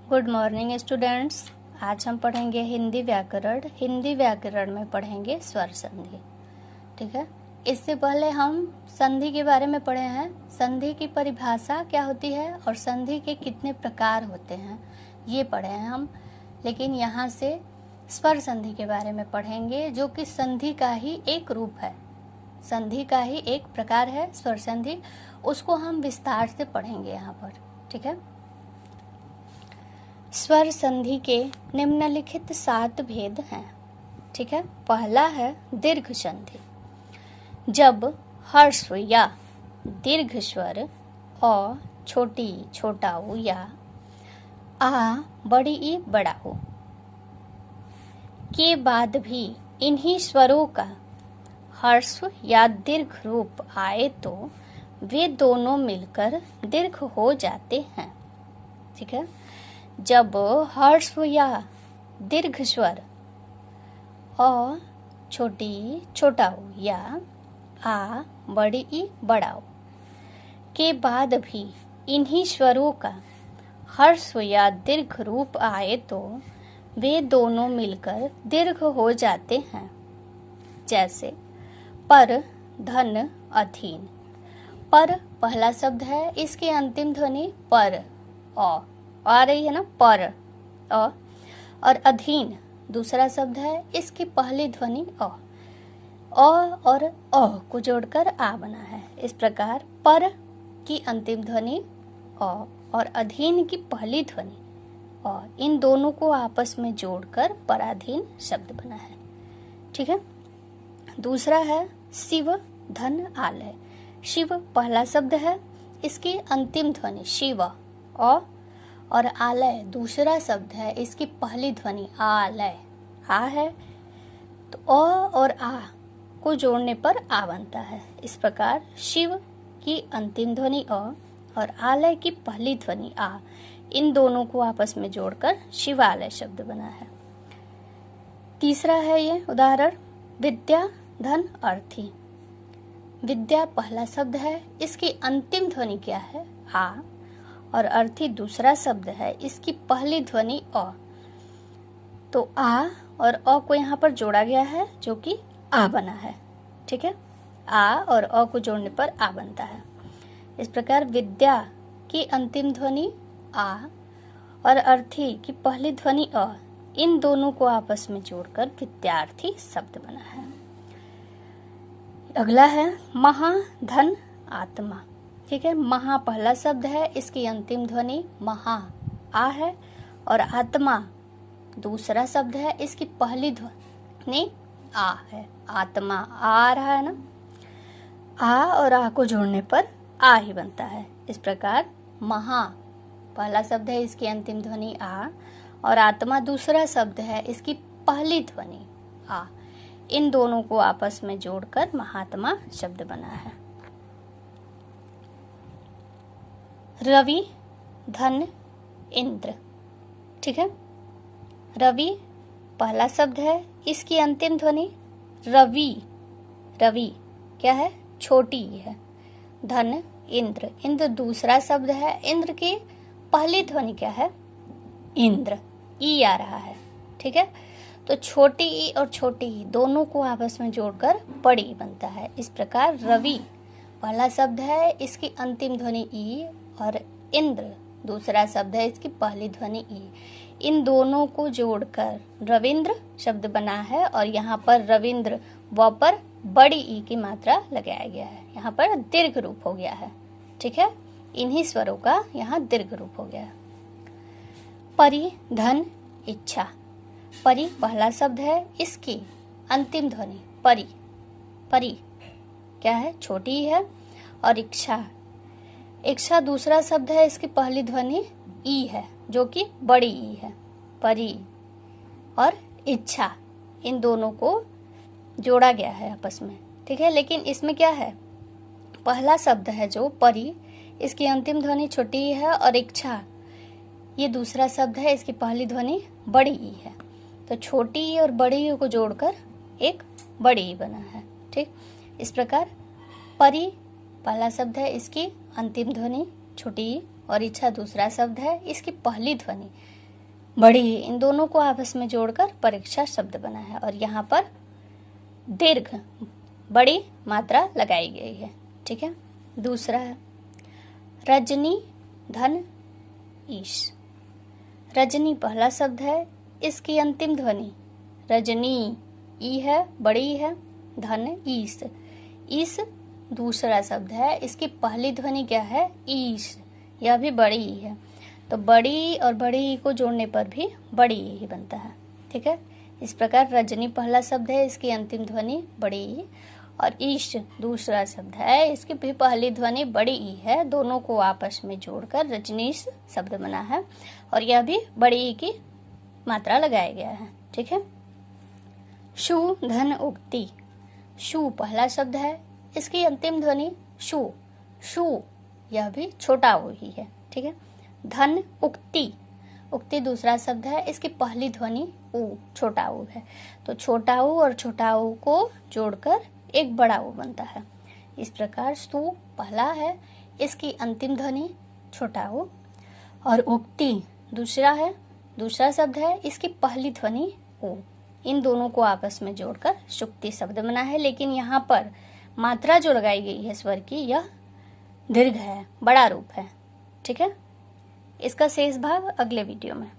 Good morning students. आज हम पढ़ेंगे हिंदी व्याकरण। हिंदी व्याकरण में पढ़ेंगे स्वर संधि। ठीक है, इससे पहले हम संधि के बारे में पढ़े हैं। संधि की परिभाषा क्या होती है और संधि के कितने प्रकार होते हैं ये पढ़े हैं हम। लेकिन यहाँ से स्वर संधि के बारे में पढ़ेंगे, जो कि संधि का ही एक रूप है, संधि का ही एक प्रकार है स्वर संधि। उसको हम विस्तार से पढ़ेंगे यहाँ पर। ठीक है, स्वर संधि के निम्नलिखित 7 भेद हैं। ठीक है, पहला है दीर्घ संधि। जब ह्रस्व या दीर्घ स्वर अ छोटी छोटा ऊ या आ बड़ी ई बड़ा ऊ के बाद भी इन्हीं स्वरों का ह्रस्व या दीर्घ रूप आए तो वे दोनों मिलकर दीर्घ हो जाते हैं। ठीक है, जब ह्रस्व या दीर्घ स्वर अ छोटी छोटा ऊ या आ बड़ी ई बड़ा ऊ के बाद भी इन्हीं स्वरों का ह्रस्व या दीर्घ रूप आए तो वे दोनों मिलकर दीर्घ हो जाते हैं। जैसे पर, धन, अधीन। पर पहला शब्द है, इसकी अंतिम ध्वनि पर आ रही है ना, पर अ। और अधीन दूसरा शब्द है, इसकी पहली ध्वनि अ और अ को जोड़कर आ बना है। इस प्रकार पर की अंतिम ध्वनि अ और अधीन की पहली ध्वनि अ, इन दोनों को आपस में जोड़कर पराधीन शब्द बना है। ठीक है, दूसरा है शिव, धन, आलय। शिव पहला शब्द है, इसकी अंतिम ध्वनि शिव अ और आलय दूसरा शब्द है, इसकी पहली ध्वनि आलय आ है। तो अ और आ को जोड़ने पर आ बनता है। इस प्रकार शिव की अंतिम ध्वनि अ और आलय की पहली ध्वनि आ, इन दोनों को आपस में जोड़कर शिवालय शब्द बना है। तीसरा है ये उदाहरण, विद्या, धन, अर्थी। विद्या पहला शब्द है, इसकी अंतिम ध्वनि क्या है आ और अर्थी दूसरा शब्द है, इसकी पहली ध्वनि अ। तो आ और अ को यहाँ पर जोड़ा गया है, जो कि आ बना है। ठीक है, आ और अ को जोड़ने पर आ बनता है। इस प्रकार विद्या की अंतिम ध्वनि आ और अर्थी की पहली ध्वनि अ, इन दोनों को आपस में जोड़कर विद्यार्थी शब्द बना है। अगला है महा, धन, आत्मा। ठीक है, महा पहला शब्द है, इसकी अंतिम ध्वनि महा आ है और आत्मा दूसरा शब्द है, इसकी पहली ध्वनि आ है। आत्मा आ रहा है ना, आ और आ को जोड़ने पर आ ही बनता है। इस प्रकार महा पहला शब्द है, इसकी अंतिम ध्वनि आ और आत्मा दूसरा शब्द है, इसकी पहली ध्वनि आ, इन दोनों को आपस में जोड़कर महात्मा शब्द बना है। रवि, धन, इंद्र। ठीक है, रवि पहला शब्द है, इसकी अंतिम ध्वनि रवि, रवि क्या है, छोटी है। धन, इंद्र, इंद्र दूसरा शब्द है, इंद्र की पहली ध्वनि क्या है, इंद्र, ई आ रहा है। ठीक है, तो छोटी ई और छोटी ई दोनों को आपस में जोड़कर बड़ी ई बनता है। इस प्रकार रवि पहला शब्द है, इसकी अंतिम ध्वनि ई और इंद्र दूसरा शब्द है, इसकी पहली ध्वनि ई, इन दोनों को जोड़कर रविंद्र शब्द बना है। और यहाँ पर रविंद्र व पर बड़ी ई की मात्रा लगाया गया है, यहाँ पर दीर्घ रूप हो गया है। ठीक है, इन्हीं स्वरों का यहाँ दीर्घ रूप हो गया है। परि, धन, इच्छा। परि पहला शब्द है, इसकी अंतिम ध्वनि परि, परि क्या है, छोटी है। और इच्छा, इच्छा दूसरा शब्द है, इसकी पहली ध्वनि ई है, जो कि बड़ी ई है। परि और इच्छा इन दोनों को जोड़ा गया है आपस में। ठीक है, लेकिन इसमें क्या है, पहला शब्द है जो परि, इसकी अंतिम ध्वनि छोटी ई है और इच्छा ये दूसरा शब्द है, इसकी पहली ध्वनि बड़ी ई है। तो छोटी ई और बड़ी ई को जोड़कर एक बड़ी ई बना है। ठीक, इस प्रकार परि पहला शब्द है, इसकी अंतिम ध्वनि छोटी ई और इच्छा दूसरा शब्द है, इसकी पहली ध्वनि बड़ी ई, इन दोनों को आपस में जोड़कर परीक्षा शब्द बना है। और यहाँ पर दीर्घ बड़ी मात्रा लगाई गई है। ठीक है। दूसरा है रजनी धन ईश। रजनी पहला शब्द है, इसकी अंतिम ध्वनि रजनी ई है, बड़ी है, धन ईश। ईश दूसरा शब्द है, इसकी पहली ध्वनि क्या है, ईश, यह भी बड़ी ई है। तो बड़ी और बड़ी ई को जोड़ने पर भी बड़ी ई ही बनता है। ठीक है। इस प्रकार रजनी पहला शब्द है, इसकी अंतिम ध्वनि बड़ी ई, और ईश दूसरा शब्द है, इसकी भी पहली ध्वनि बड़ी ई है। दोनों को आपस में जोड़कर रजनीश शब्द बना है, और यह भी बड़ी ई की मात्रा लगाया गया है। ठीक है। शु धन उक्ति। शु पहला शब्द है, इसकी अंतिम ध्वनि शु, शु, यह भी छोटा ऊ ही है। ठीक है। धन उक्ति। उक्ति दूसरा शब्द है, इसकी पहली ध्वनि ऊ, छोटा ऊ है। तो छोटा ऊ और छोटा ऊ को जोड़कर एक बड़ा ऊ बनता है। इस प्रकार स्तु पहला है, इसकी अंतिम ध्वनि छोटा ऊ, और उक्ति दूसरा है, दूसरा शब्द है, इसकी पहली ध्वनि ऊ। इन दोनों को आपस में जोड़कर शुक्ति शब्द बना है। लेकिन यहाँ पर मात्रा जो लगाई गई है स्वर की, यह दीर्घ है, बड़ा रूप है। ठीक है। इसका शेष भाग अगले वीडियो में।